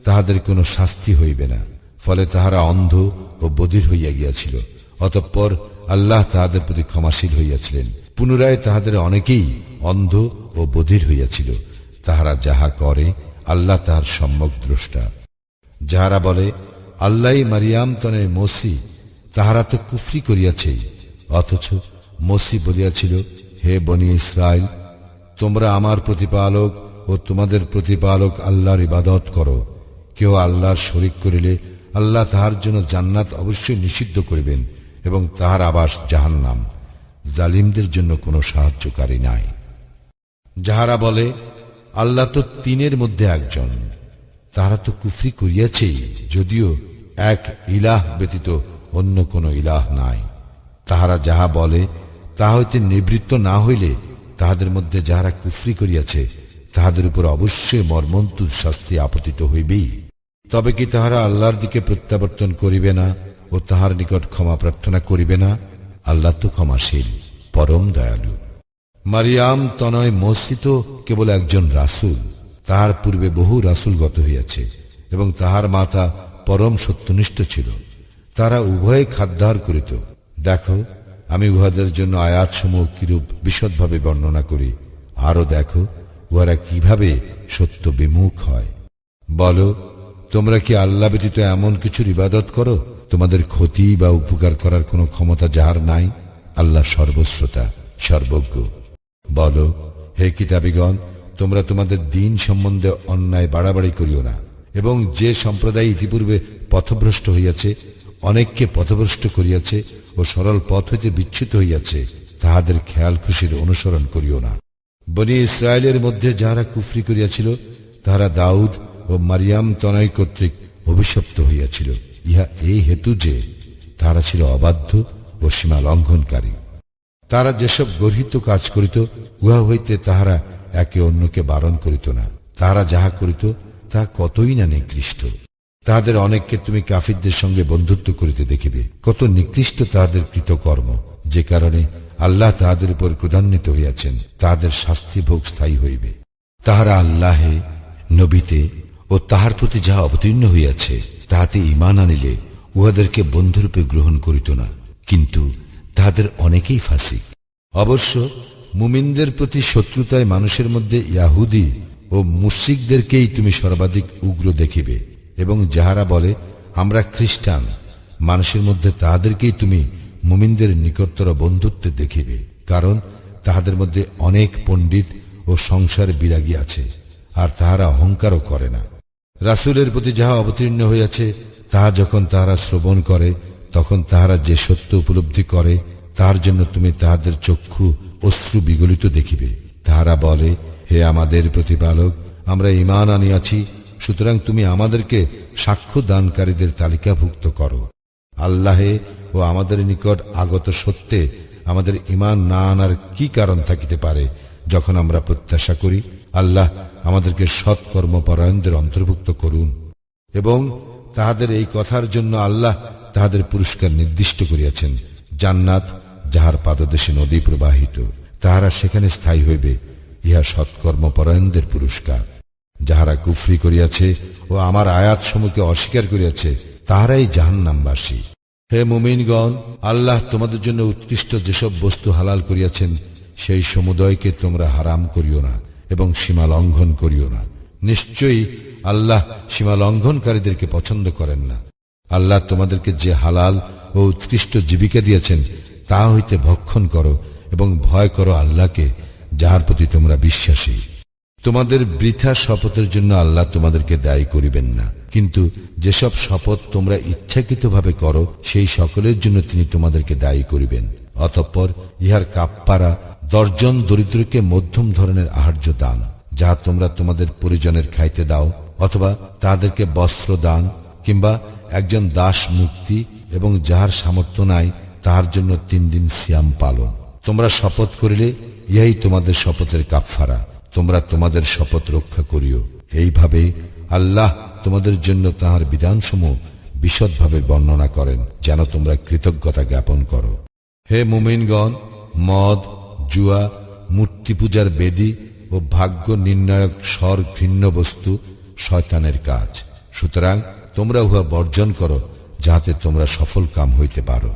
তাহাদের কোনো শাস্তি হইবে না, ফলে তাহারা অন্ধ ও বধির হইয়া গিয়াছিল। অতঃপর আল্লাহ তাহাদের প্রতি ক্ষমাশীল হইয়াছিলেন। পুনরায় তাহাদের অনেকেই অন্ধ ও বধির হইয়াছিল। তাহারা যাহা করে আল্লাহ তাহার সম্যক দ্রষ্টা। যাহারা বলে আল্লাহই মারিয়াম তনে মসি, তাহারা তো কুফরি করিয়াছে। অথচ মসি বলিয়াছিল, হে বনী ইসরায়েল, তোমরা আমার প্রতিপালক ও তোমাদের প্রতিপালক আল্লাহর ইবাদত করো। কেউ আল্লাহর শরীক করিলে আল্লাহ তাহার জন্য জান্নাত অবশ্যই নিষিদ্ধ করিবেন এবং তাহার আবাস জাহান্নাম। জালিমদের জন্য কোনো সাহায্যকারী নাই। যাহারা বলে আল্লাহ তো তিনের মধ্যে একজন, তাহারা তো কুফরি করিয়াছেই, যদিও এক ইলাহ ব্যতীত অন্য কোনো ইলাহ নাই। তাহারা যাহা বলে তাহা হইতে নিবৃত্ত না হইলে তাহাদের মধ্যে যাহারা কুফরি করিয়াছে তাহাদের উপর অবশ্যই মর্মন্তুদ শাস্তি আপতিত হইবেই। তবে কি তাহারা আল্লাহর দিকে প্রত্যাবর্তন করিবে না ও তাহার নিকট ক্ষমা প্রার্থনা করিবে না? আল্লাহ তো ক্ষমাশীল, পরম দয়ালু। মারিয়াম তনয় মসিত কেবল একজন রাসূল, তাহার পূর্বে বহু রাসূল গত হইয়াছে এবং তাহার মাতা পরম সত্যনিষ্ঠ ছিল। তারা উভয়ে খাদ্যাহার করিত। দেখো, আমি উহাদের জন্য আয়াতসমূহ কিরূপ বিশদভাবে বর্ণনা করি, আরো দেখো উহারা কিভাবে সত্য বিমুখ হয়। বলো, তোমরা কি আল্লাহ ব্যতীত এমন কিছুর ইবাদত করো তোমাদের ক্ষতি বা উপকার করার কোনো ক্ষমতা যাহার নাই? আল্লাহ সর্বশ্রোতা, সর্বজ্ঞ। বলো, হে কিতাবীগণ, তোমরা তোমাদের দ্বীন সম্বন্ধে অন্যায় বাড়াবাড়ি করিও না, এবং যে সম্প্রদায় ইতিপূর্বে পথভ্রষ্ট হইয়াছে, অনেককে পথভ্রষ্ট করিয়াছে ও সরল পথ হইতে বিচ্যুত হইয়াছে, তাহাদের খেয়াল খুশির অনুসরণ করিও না। বনি ইসরায়েলের মধ্যে যাহারা কুফরি করিয়াছিল, তাহারা দাউদ ও মারিয়াম তনয় কর্তৃক অভিশপ্ত হইয়াছিল, ইহা এই হেতু যে তাহারা ছিল অবাধ্য ও সীমা লঙ্ঘনকারী। তারা যেসব গর্হিত কাজ করিত, উহা হইতে তাহারা একে অন্যকে বারণ করিত না। তাহারা যাহা করিত তাহা কতই না নিকৃষ্ট। তাহাদের অনেককে তুমি কাফিরদের সঙ্গে বন্ধুত্ব করিতে দেখিবে। কত নিকৃষ্ট তাহাদের কৃতকর্ম, যে কারণে আল্লাহ তাহাদের উপর ক্রোধান্বিত হইয়াছেন। তাহাদের শাস্তি ভোগ স্থায়ী হইবে। তাহারা আল্লাহে, নবীতে ও তাহার প্রতি যাহা অবতীর্ণ হইয়াছে তাহাতে ঈমান আনিলে উহাদেরকে বন্ধুরূপে গ্রহণ করিত না, কিন্তু তাহাদের অনেকেই ফাসিক। অবশ্য মুমিনদের প্রতি শত্রুতায় মানুষের মধ্যে ইয়াহুদি ও মুশরিকদেরকেই তুমি সর্বাধিক উগ্র দেখিবে, এবং যাহারা বলে আমরা খ্রিস্টান, মানুষের মধ্যে তাহাদেরকেই তুমি মুমিনদের নিকটতর বন্ধুত্বে দেখিবে, কারণ তাহাদের মধ্যে অনেক পণ্ডিত ও সংসার বিরাগী আছে, আর তাহারা অহংকারও করে না। রাসূলের প্রতি যাহা অবতীর্ণ হইয়াছে তাহা যখন তাহারা শ্রবণ করে, তখন তাহারা যে সত্য উপলব্ধি করে, তাহার জন্য তুমি তাহাদের চক্ষু অশ্রু বিগলিত দেখিবে। তাহারা বলে, হে আমাদের প্রতিপালক, আমরা ঈমান আনিয়াছি, সুতরাং তুমি আমাদেরকে সাক্ষ্য দানকারীদের তালিকাভুক্ত করো। আল্লাহে ও আমাদের নিকট আগত সত্যে আমাদের ঈমান না আনার কি কারণ থাকিতে পারে, যখন আমরা প্রত্যাশা করি আল্লাহ আমাদেরকে সৎকর্মপরায়ণদের অন্তর্ভুক্ত করুন। এবং তাহাদের এই কথার জন্য আল্লাহ তাহাদের পুরস্কার নির্দিষ্ট করিয়াছেন, জান্নাত যাহার পাদদেশে নদী প্রবাহিত, তাহারা সেখানে স্থায়ী হইবে। ইহা সৎকর্মপরায়ণদের পুরস্কার। যাহারা কুফরি করিয়াছে ও আমার আয়াতসমূহকে অস্বীকার করিয়াছে, তাহারাই জাহান্নামবাসী। হে মুমিনগণ, আল্লাহ তোমাদের জন্য উৎকৃষ্ট যেসব বস্তু হালাল করিয়াছেন, সেই সমুদয়কে তোমরা হারাম করিও না এবং সীমা লঙ্ঘন করিও না। নিশ্চয়ই আল্লাহ সীমা লঙ্ঘনকারীদেরকে পছন্দ করেন না। আল্লাহ তোমাদেরকে যে হালাল ও উৎকৃষ্ট জীবিকা দিয়েছেন, তা হইতে ভক্ষণ করো এবং ভয় করো আল্লাহকে, যাহার প্রতি তোমরা বিশ্বাসী। তোমাদের বৃথা শপথের জন্য আল্লাহ তোমাদেরকে দায়ী করিবেন না, কিন্তু যেসব শপথ তোমরা ইচ্ছাকৃতভাবে করো, সেই সকলের জন্য তিনি তোমাদেরকে দায়ী করিবেন। অতঃপর ইহার কাপ্পারা 10 জন দরিদ্রকে মধ্যম ধরনের আহার্য দান, যাহা তোমরা তোমাদের পরিজনের খাইতে দাও, অথবা তাদেরকে বস্ত্র দান, কিংবা একজন দাস মুক্তি, এবং যাহার সামর্থ্য নাই তাহার জন্য 3 দিন সিয়াম পালন। তোমরা শপথ করিলে ইহাই তোমাদের শপথের কাফফারা। তোমরা তোমাদের শপথ রক্ষা করিও। এইভাবে আল্লাহ তোমাদের জন্য তাহার বিধানসমূহ বিশদভাবে বর্ণনা করেন, যেন তোমরা কৃতজ্ঞতা জ্ঞাপন করো। হে মুমিনগণ, মদ, জুয়া, মূর্তি পূজার বেদী ও ভাগ্য নির্ণায়ক স্বর ঘৃণ্য বস্তু শয়তানের কাজ। সুতরাং তোমরা উহা বর্জন করো, যাহাতে তোমরা সফল কাম হইতে পারো।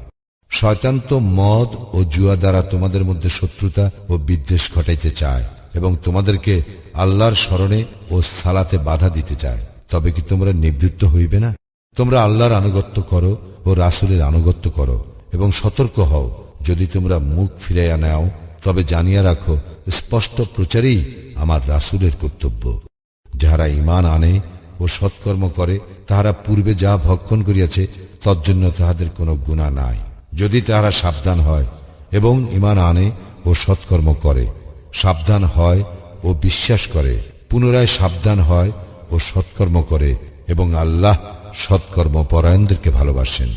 শয়তান তো মদ ও জুয়া দ্বারা তোমাদের মধ্যে শত্রুতা ও বিদ্বেষ ঘটাইতে চায় এবং তোমাদেরকে আল্লাহর স্মরণে ও সালাতে বাধা দিতে চায়। তবে কি তোমরা নিবৃত্ত হইবে না? তোমরা আল্লাহর আনুগত্য করো ও রাসূলের আনুগত্য করো এবং সতর্ক হও। যদি তোমরা মুখ ফিরাইয়া নাও, তবে জানিয়া রাখো, স্পষ্ট প্রচারেই আমার রাসূলের কর্তব্য। যাহারা ঈমান আনে ও সৎকর্ম করে, তাহারা পূর্বে যা ভক্ষণ করিয়াছে তজ্জন্য তাহাদের কোনো গুনাহ নাই, যদি তাহারা সাবধান হয় এবং ঈমান আনে ও সৎকর্ম করে, সাবধান হয় ও বিশ্বাস করে, পুনরায় সাবধান হয় ও সৎকর্ম করে, এবং আল্লাহ সৎকর্মপরায়ণদেরকে ভালোবাসেন।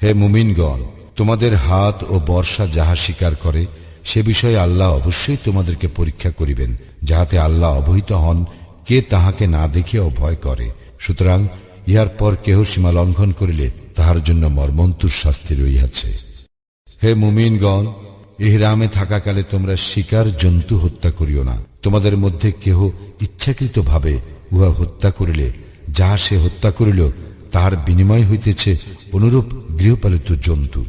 হে মুমিনগণ, তোমাদের হাত ও বর্ষা যাহা স্বীকার করে, সে বিষয়ে আল্লাহ অবশ্যই তোমাদেরকে পরীক্ষা করিবেন, যাহাতে আল্লাহ অবহিত হন কে তাহাকে না দেখিয়াও ভয় করে। সুতরাং ইহার পর কেহ সীমা লঙ্ঘন করিলে তাহার জন্য মর্মন্তুর শাস্তি রহিয়াছে। হে মুমিনগণ, ইহরামে থাকাকালে তোমরা শিকার জন্তু হত্যা করিও না। তোমাদের মধ্যে কেহ ইচ্ছাকৃত ভাবে উহা হত্যা করিলে যাহা সে হত্যা করিল তাহার বিনিময় হইতেছে অনুরূপ গৃহপালিত জন্তু,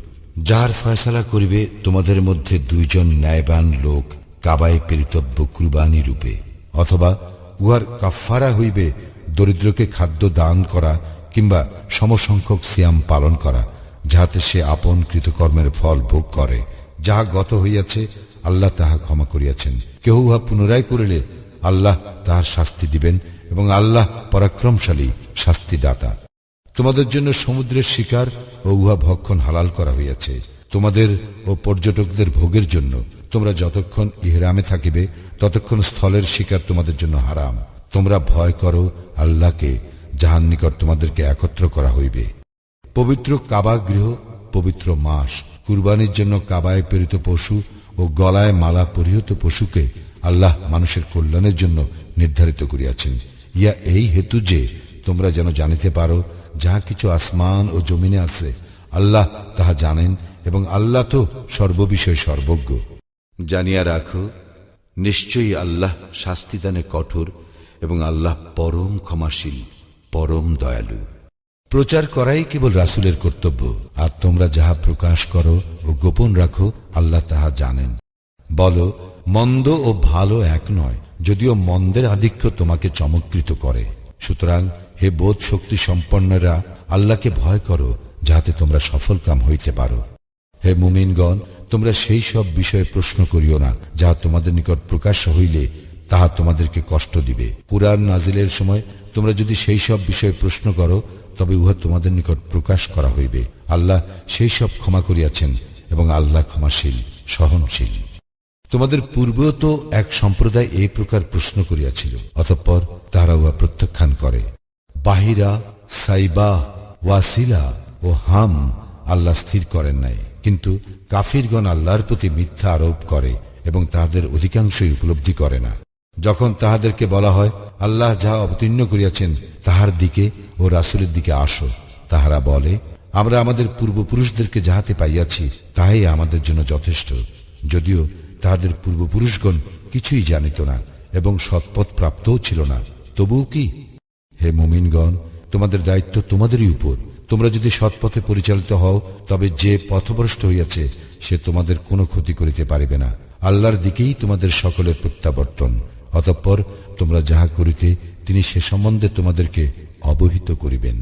যাহার ফয়সালা করিবে তোমাদের মধ্যে দুইজন ন্যায়বান লোক কাবায় প্রেরিতব্য কুরবানি রূপে, অথবা উহার কাফফারা হইবে দরিদ্রকে খাদ্য দান করা কিংবা সমসংখ্যক সিয়াম পালন করা, যাহাতে সে আপন কৃতকর্মের ফল ভোগ করে। যাহা গত হইয়াছে আল্লাহ তাহা ক্ষমা করিয়াছেন। কেহ উহা পুনরায় করিলে আল্লাহ তাহার শাস্তি দিবেন এবং আল্লাহ পরাক্রমশালী শাস্তিদাতা। তোমাদের জন্য সমুদ্রের শিকার ও উহা ভক্ষণ হালাল করা হইয়াছে তোমাদের ও পর্যটকদের ভোগের জন্য। তোমরা যতক্ষণ ইহরামে থাকিবে ততক্ষণ স্থলের শিকার তোমাদের জন্য হারাম। তোমরা ভয় করো আল্লাহকে, যাহার নিকট তোমাদেরকে একত্র করা হইবে। পবিত্র কাবা গৃহ, পবিত্র মাস, কুরবানির জন্য কাবায় প্রেরিত পশু ও গলায় মালা পরিহিত পশুকে আল্লাহ মানুষের কল্যাণের জন্য নির্ধারিত করিয়াছেন। ইয়া এই হেতু যে তোমরা যেন জানিতে পারো যাহা কিছু আসমান ও জমিনে আছে আল্লাহ তাহা জানেন এবং আল্লাহ তো সর্ববিষয় সর্বজ্ঞ। জানিয়া রাখো, নিশ্চয়ই আল্লাহ শাস্তিদানে কঠোর এবং আল্লাহ পরম ক্ষমাশীল, পরম দয়ালু। প্রচার করাই কেবল রাসূলের কর্তব্য, আর তোমরা যাহা প্রকাশ করো ও গোপন রাখো আল্লাহ তাহা জানেন। বলো, মন্দ ও ভালো এক নয়, যদিও মন্দের আধিক্য তোমাকে চমৎকৃত করে। সুতরাং হে বোধ শক্তি সম্পন্নরা, আল্লাহকে ভয় করো যাহাতে তোমরা সফল কাম হইতে পারো। হে মুমিনগণ, তোমরা সেই সব বিষয়ে প্রশ্ন করিও না যাহা তোমাদের নিকট প্রকাশ হইলে তাহা তোমাদেরকে কষ্ট দিবে। কুরআন নাজিলের সময় তোমরা যদি সেই সব বিষয়ে প্রশ্ন করো তবে উহা তোমাদের নিকট প্রকাশ করা হইবে। আল্লাহ সেই সব ক্ষমা করিয়াছেন এবং আল্লাহ ক্ষমাশীল, সহনশীল। তোমাদের পূর্বেও তো এক সম্প্রদায় এই প্রকার প্রশ্ন করিয়াছিল, অতঃপর তাহারা উহা প্রত্যাখ্যান করে। বাহিরা, সাইবা, ওয়াসিলা ও হাম আল্লাহ স্থির করেন নাই, কিন্তু কাফিরগণ আল্লাহর প্রতি মিথ্যা আরোপ করে এবং তাহাদের অধিকাংশই উপলব্ধি করে না। যখন তাহাদেরকে বলা হয় আল্লাহ যাহা অবতীর্ণ করিয়াছেন তাহার দিকে ও রাসূলের দিকে আসো, তাহারা বলে আমরা আমাদের পূর্বপুরুষদেরকে যাহাতে পাইয়াছি তাহাই আমাদের জন্য যথেষ্ট, যদিও তাহাদের পূর্বপুরুষগণ কিছুই জানিত না এবং সৎপথ প্রাপ্তও ছিল না। তবুও কি? হে মুমিনগণ, তোমাদের দায়িত্ব তোমাদেরই উপর। তোমরা যদি সৎপথে পরিচালিত হও তবে যে পথভ্রষ্ট হইয়াছে সে তোমাদের কোনো ক্ষতি করিতে পারিবে না। আল্লাহর দিকেই তোমাদের সকলের প্রত্যাবর্তন। অতঃপর তোমরা যাহা করিতে তিনি সে সম্বন্ধে তোমাদেরকে অবহিত করিবেন।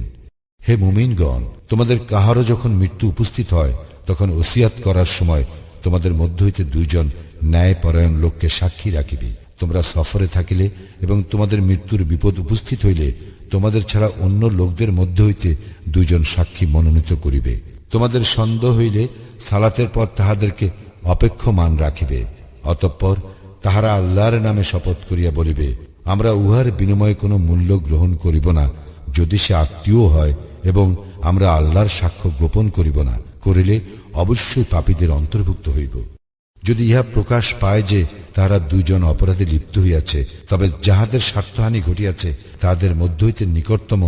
হে মুমিনগণ, তোমাদের কাহারও যখন মৃত্যু উপস্থিত হয় তখন ওসিয়াত করার সময় তোমাদের মধ্য হইতে দুইজন ন্যায়পরায়ণ লোককে সাক্ষী রাখিবে। তোমরা সফরে থাকিলে এবং তোমাদের মৃত্যুর বিপদ উপস্থিত হইলে তোমাদের ছাড়া অন্য লোকদের মধ্য হইতে দুইজন সাক্ষী মনোনীত করিবে। তোমাদের সন্দেহ হইলে সালাতের পর তাহাদেরকে অপেক্ষমান রাখিবে। অতঃপর তাহারা আল্লাহর নামে শপথ করিয়া বলিবে, আমরা উহার বিনিময়ে কোনো মূল্য গ্রহণ করিব না, যদি সে আত্মীয় হয়, এবং আমরা আল্লাহর সাক্ষ্য গোপন করিব না, করিলে অবশ্যই পাপীদের অন্তর্ভুক্ত হইব। যদি ইহা প্রকাশ পায় যে তাহারা দুইজন অপরাধে লিপ্ত হইয়াছে, তবে যাহাদের স্বার্থহানি ঘটিয়াছে তাহাদের মধ্য হইতে নিকটতম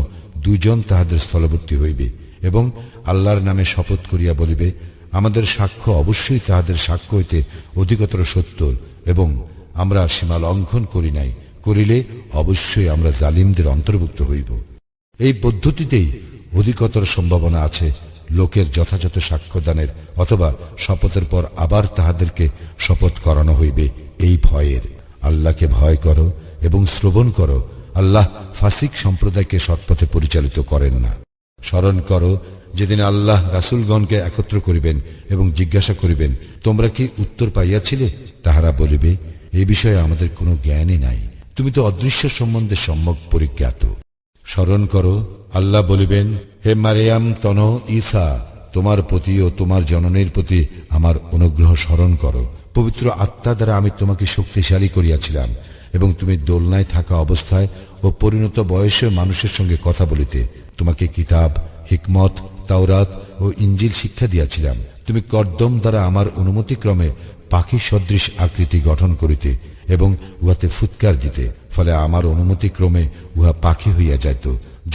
দুইজন তাহাদের স্থলবর্তী হইবে এবং আল্লাহর নামে শপথ করিয়া বলিবে, আমাদের সাক্ষ্য অবশ্যই তাহাদের সাক্ষ্য হইতে অধিকতর সত্য এবং আমরা সীমা লঙ্ঘন করি নাই, করিলে অবশ্যই আমরা জালিমদের অন্তর্ভুক্ত হইব। এই পদ্ধতিতেই অধিকতর সম্ভাবনা আছে লোকের যথাযথ সাক্ষ্যদানের, অথবা শপথের পর আবার তাহাদেরকে শপথ করানো হইবে এই ভয়ের। আল্লাহকে ভয় করো এবং শ্রবণ করো, আল্লাহ ফাসিক সম্প্রদায়কে সৎপথে পরিচালিত করেন না। স্মরণ করো যেদিন আল্লাহ রাসূলগণকে একত্র করিবেন এবং জিজ্ঞাসা করিবেন, তোমরা কি উত্তর পাইয়াছিলে? তাহারা বলিবে, এই বিষয়ে আমাদের কোনো জ্ঞানই নাই, তুমি তো অদৃশ্য সম্বন্ধে সম্যক পরিজ্ঞাত। স্মরণ করো, আল্লাহ বলিবেন, হে মারিয়াম তন ঈসা, তোমার প্রতি ও তোমার জননীর প্রতি আমার অনুগ্রহ স্মরণ করো। পবিত্র আত্মা দ্বারা আমি তোমাকে শক্তিশালী করিয়াছিলাম এবং তুমি দোলনায় থাকা অবস্থায় ও পরিণত বয়সে মানুষের সঙ্গে কথা বলিতে। তোমাকে কিতাব, হিকমত, তাওরাত ও ইঞ্জিল শিক্ষা দিয়াছিলাম। তুমি কর্দম দ্বারা আমার অনুমতিক্রমে পাখি সদৃশ আকৃতি গঠন করিতে এবং উহাতে ফুৎকার দিতে, ফলে আমার অনুমতিক্রমে উহা পাখি হইয়া যাইত।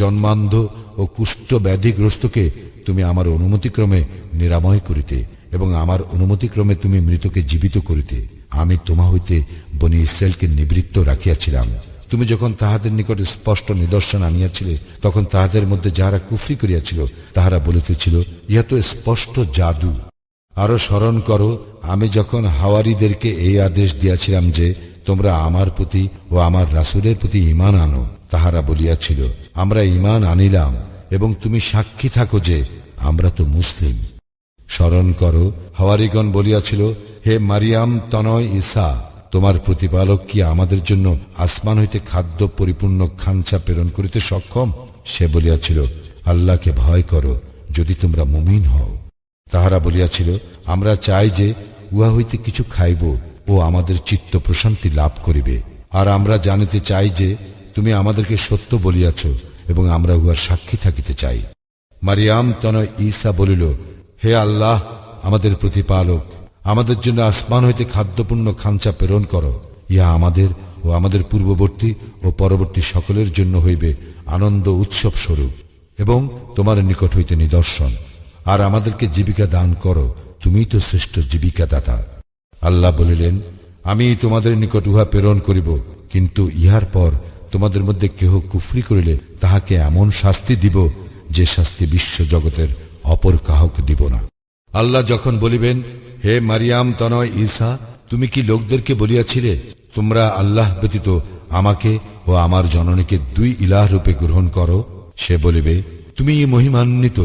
জন্মান্ধ ও কুষ্ঠ ব্যাধিগ্রস্তকে তুমি আমার অনুমতিক্রমে নিরাময় করিতে এবং আমার অনুমতিক্রমে তুমি মৃতকে জীবিত করিতে। আমি তোমা হইতে বনি ইসরায়েলকে নিবৃত্ত রাখিয়াছিলাম। তুমি যখন তাহাদের নিকট স্পষ্ট নিদর্শন আনিয়াছিলে, তখন তাহাদের মধ্যে যাহারা কুফরি করিয়াছিল তাহারা বলিতেছিল, ইহা তো স্পষ্ট জাদু। আরো স্মরণ করো, আমি যখন হাওয়ারীদেরকে এই আদেশ দিয়াছিলাম যে তোমরা আমার প্রতি ও আমার রাসূলের প্রতি ঈমান আনো, তাহারা বলিয়াছিল, আমরা ঈমান আনিলাম এবং তুমি সাক্ষী থাকো যে আমরা তো মুসলিম। স্মরণ করো, হাওয়ারীগণ বলিয়াছিল, হে মারিয়াম তনয় ঈসা, তোমার প্রতিপালক কি আমাদের জন্য আসমান হইতে খাদ্য পরিপূর্ণ খাঞ্চা প্রেরণ করিতে সক্ষম? সে বলিয়াছিল, আল্লাহকে ভয় করো যদি তোমরা মুমিন হও। তাহারা বলিয়াছিল, আমরা চাই যে উহা হইতে কিছু খাইব ও আমাদের চিত্ত প্রশান্তি লাভ করিবে, আর আমরা জানিতে চাই যে তুমি আমাদেরকে সত্য বলিয়াছ এবং আমরা উহার সাক্ষী থাকিতে চাই। মারিয়াম তনয় ঈসা বলিল, হে আল্লাহ আমাদের প্রতিপালক, আমাদের জন্য আসমান হইতে খাদ্যপূর্ণ খাঞ্চা প্রেরণ করো। ইহা আমাদের ও আমাদের পূর্ববর্তী ও পরবর্তী সকলের জন্য হইবে আনন্দ উৎসব স্বরূপ এবং তোমার নিকট হইতে নিদর্শন। আর আমাদেরকে জীবিকা দান করো, তুমিই তো শ্রেষ্ঠ জীবিকা দাতা। আল্লাহ বলিলেন, আমি তোমাদের নিকট উহা প্রেরণ করিব, কিন্তু ইহার পর তোমাদের মধ্যে কেহ কুফরি করিলে তাহাকে এমন শাস্তি দিব যে শাস্তি বিশ্ব জগতের অপর কাহকে দিব না। আল্লাহ যখন বলিবেন, হে মারিয়াম তনয় ঈসা, তুমি কি লোকদেরকে বলিয়াছিলে, তোমরা আল্লাহ ব্যতীত আমাকে ও আমার জননীকে দুই ইলাহ রূপে গ্রহণ করো? সে বলিবে, তুমি মহিমান্বিত,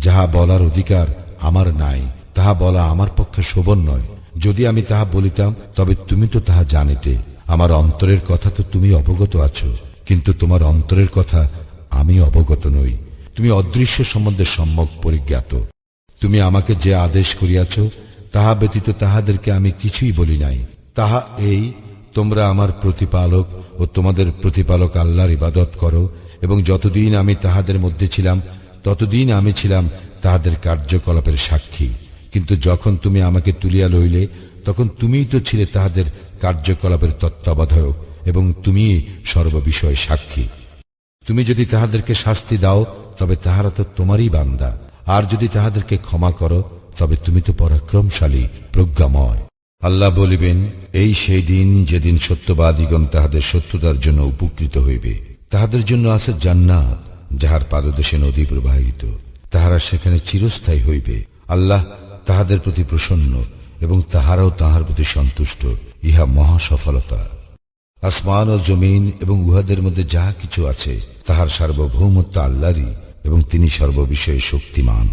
যাহা বলার অধিকার আমার নাই, তাহা বলা আমার পক্ষে শোভন নয়। যদি আমি তাহা বলিতাম তবে তুমি তো তাহা জানিতে। আমার অন্তরের কথা তো তুমি অবগত আছো, কিন্তু তোমার অন্তরের কথা আমি অবগত নই। তুমি অদৃশ্য সম্বন্ধে সম্যক পরিজ্ঞাত। তুমি আমাকে যে আদেশ করিয়াছ তাহা ব্যতীত তাহাদেরকে আমি কিছুই বলি নাই। তাহা এই, তোমরা আমার প্রতিপালক ও তোমাদের প্রতিপালক আল্লাহর ইবাদত করো, এবং যতদিন আমি তাহাদের মধ্যে ছিলাম ততদিন আমি ছিলাম তাহাদের কার্যকলাপের সাক্ষী। কিন্তু যখন তুমি আমাকে তুলিয়া লইলে তখন তুমিই তো ছিলে তাহাদের কার্যকলাপের তত্ত্বাবধায়ক এবং তুমিই সর্ববিষয়ে সাক্ষী। তুমি যদি তাহাদেরকে শাস্তি দাও তবে তাহারা তো তোমারই বান্দা, আর যদি তাহাদেরকে ক্ষমা করো তবে তুমি তো পরাক্রমশালী, প্রজ্ঞাময়। আল্লাহ বলিবেন, এই সেই দিন যেদিন সত্যবাদীগণ তাহাদের সত্যতার জন্য উপকৃত হইবে। তাহাদের জন্য আছে জান্নাত, যাহার পাদদেশে নদী প্রবাহিত, তাহারা সেখানে চিরস্থায়ী হইবে। আল্লাহ তাহাদের প্রতি প্রসন্ন এবং তাহারাও তাহার প্রতি সন্তুষ্ট। ইহা মহা সফলতা। আসমান ও জমিন এবং উহাদের মধ্যে যাহা কিছু আছে তাহার সার্বভৌমত্ব আল্লাহরই, এবং তিনি সর্ববিষয়ে শক্তিমান।